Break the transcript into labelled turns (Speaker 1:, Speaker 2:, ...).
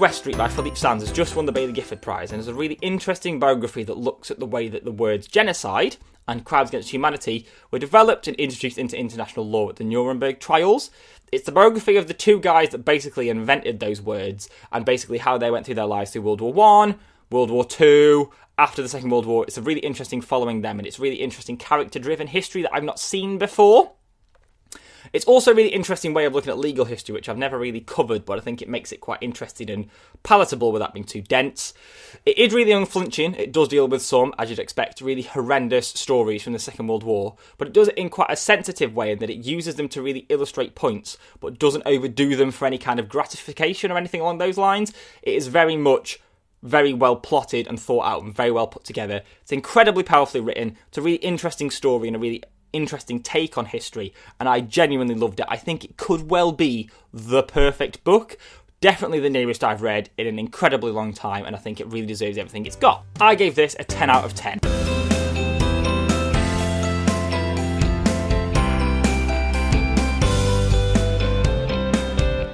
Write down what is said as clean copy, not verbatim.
Speaker 1: West Street by Philippe has just won the Baillie Gifford Prize, and is a really interesting biography that looks at the way that the words genocide and crimes against humanity were developed and introduced into international law at the Nuremberg trials. It's the biography of the two guys that basically invented those words, and basically how they went through their lives through World War One, World War Two, after the Second World War. It's a really interesting following them, and it's really interesting character-driven history that I've not seen before. It's also a really interesting way of looking at legal history, which I've never really covered, but I think it makes it quite interesting and palatable without being too dense. It is really unflinching. It does deal with some, as you'd expect, really horrendous stories from the Second World War, but it does it in quite a sensitive way in that it uses them to really illustrate points, but doesn't overdo them for any kind of gratification or anything along those lines. It is very much very well plotted and thought out and very well put together. It's incredibly powerfully written. It's a really interesting story and a really interesting take on history, and I genuinely loved it. I think it could well be the perfect book. Definitely the nearest I've read in an incredibly long time, and I think it really deserves everything it's got. I gave this a 10 out of 10.